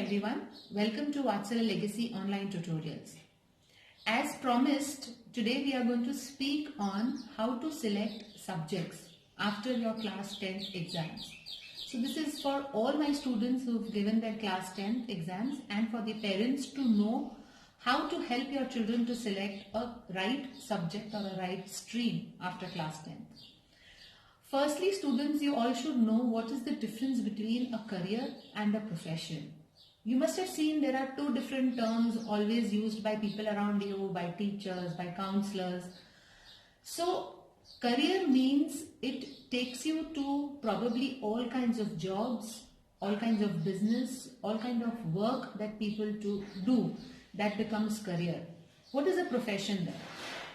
everyone. Welcome to Vatsalya Legacy Online Tutorials. As promised, today we are going to speak on how to select subjects after your class 10th exams. So this is for all my students who have given their class 10th exams and for the parents to know how to help your children to select a right subject or a right stream after class 10th. Firstly, students, you all should know what is the difference between a career and a profession. You must have seen there are two different terms always used by people around you, by teachers, by counselors. So, career means it takes you to probably all kinds of jobs, all kinds of business, all kinds of work that people do. That becomes career. What is a profession then?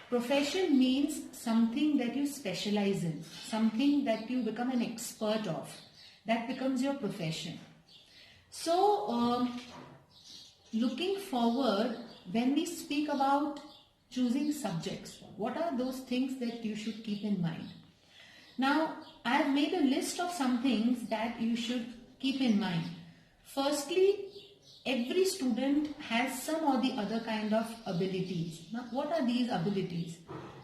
Profession means something that you specialize in, something that you become an expert of. That becomes your profession. So, looking forward, when we speak about choosing subjects, what are those things that you should keep in mind? Now, I have made a list of some things that you should keep in mind. Firstly, every student has some or the other kind of abilities. Now, what are these abilities?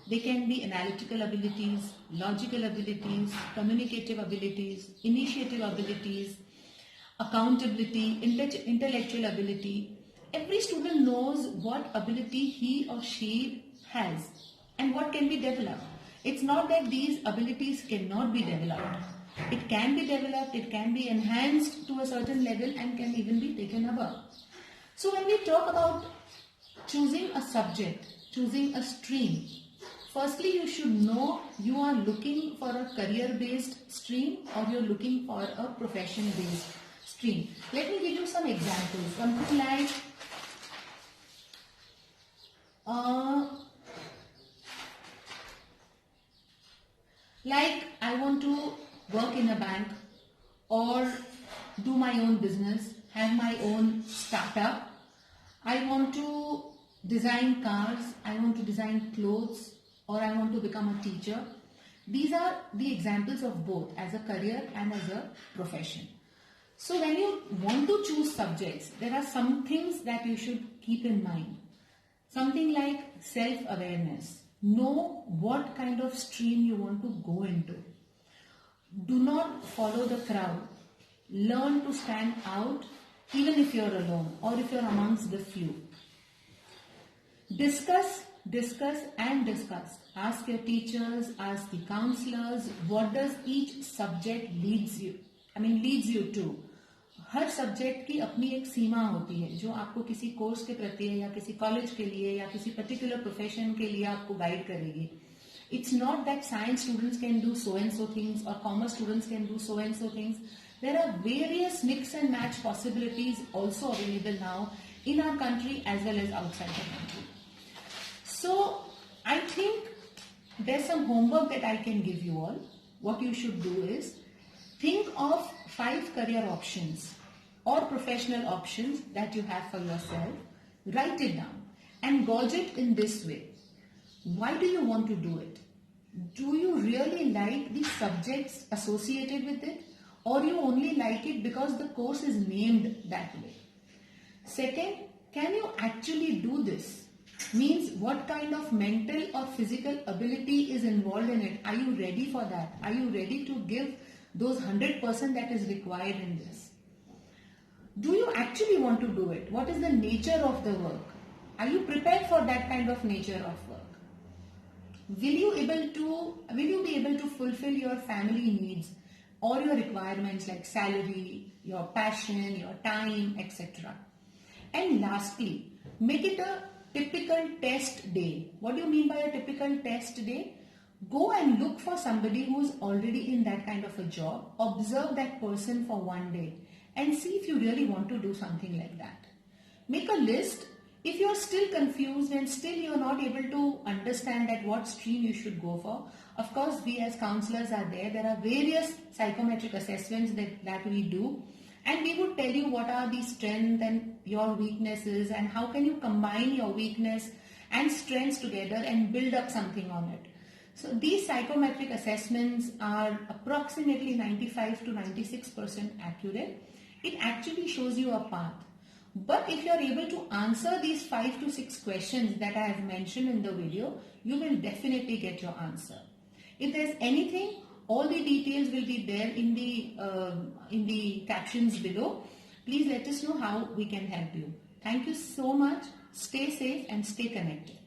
They can be analytical abilities, logical abilities, communicative abilities, initiative abilities, accountability, intellectual ability. Every student knows what ability he or she has and what can be developed. It's not that these abilities cannot be developed. It can be developed, it can be enhanced to a certain level and can even be taken above. So when we talk about choosing a subject, choosing a stream, firstly you should know you are looking for a career-based stream or you're looking for a profession-based stream. Let me give you some examples. Something like I want to work in a bank or do my own business, have my own startup. I want to design cars, I want to design clothes, or I want to become a teacher. These are the examples of both as a career and as a profession. So when you want to choose subjects, there are some things that you should keep in mind. Something like self-awareness. Know what kind of stream you want to go into. Do not follow the crowd. Learn to stand out even if you're alone or if you're amongst the few. Discuss. Ask your teachers, ask the counselors, what does each subject leads you to. Her subject की अपनी एक सीमा होती है जो आपको किसी course के प्रति या किसी कॉलेज के लिए या किसी पर्टिकुलर प्रोफेशन के लिए आपको गाइड करेगी. It's not that science students can do so and so things or commerce students can do so and so things. There are various mix and match possibilities also available now in our country as well as outside the country. So I think there's some homework that I can give you all. What you should do is think of 5 career options or professional options that you have for yourself. Write it down and gauge it in this way. Why do you want to do it? Do you really like the subjects associated with it, or you only like it because the course is named that way? Second, can you actually do this? Means what kind of mental or physical ability is involved in it? Are you ready for that? Are you ready to give those 100% that is required in this? Do you actually want to do it? What is the nature of the work? Are you prepared for that kind of nature of work? Will you be able to fulfill your family needs or your requirements like salary, your passion, your time, etc. And lastly, make it a typical test day. What do you mean by a typical test day? Go and look for somebody who is already in that kind of a job. Observe that person for one day and see if you really want to do something like that. Make a list. If you are still confused and still you are not able to understand that what stream you should go for, of course we as counselors are there. There are various psychometric assessments that we do, and we would tell you what are the strengths and your weaknesses and how can you combine your weakness and strengths together and build up something on it. So these psychometric assessments are approximately 95 to 96% accurate. It actually shows you a path. But if you are able to answer these 5 to 6 questions that I have mentioned in the video, you will definitely get your answer. If there's anything, all the details will be there in the captions below. Please let us know how we can help you. Thank you so much. Stay safe and stay connected.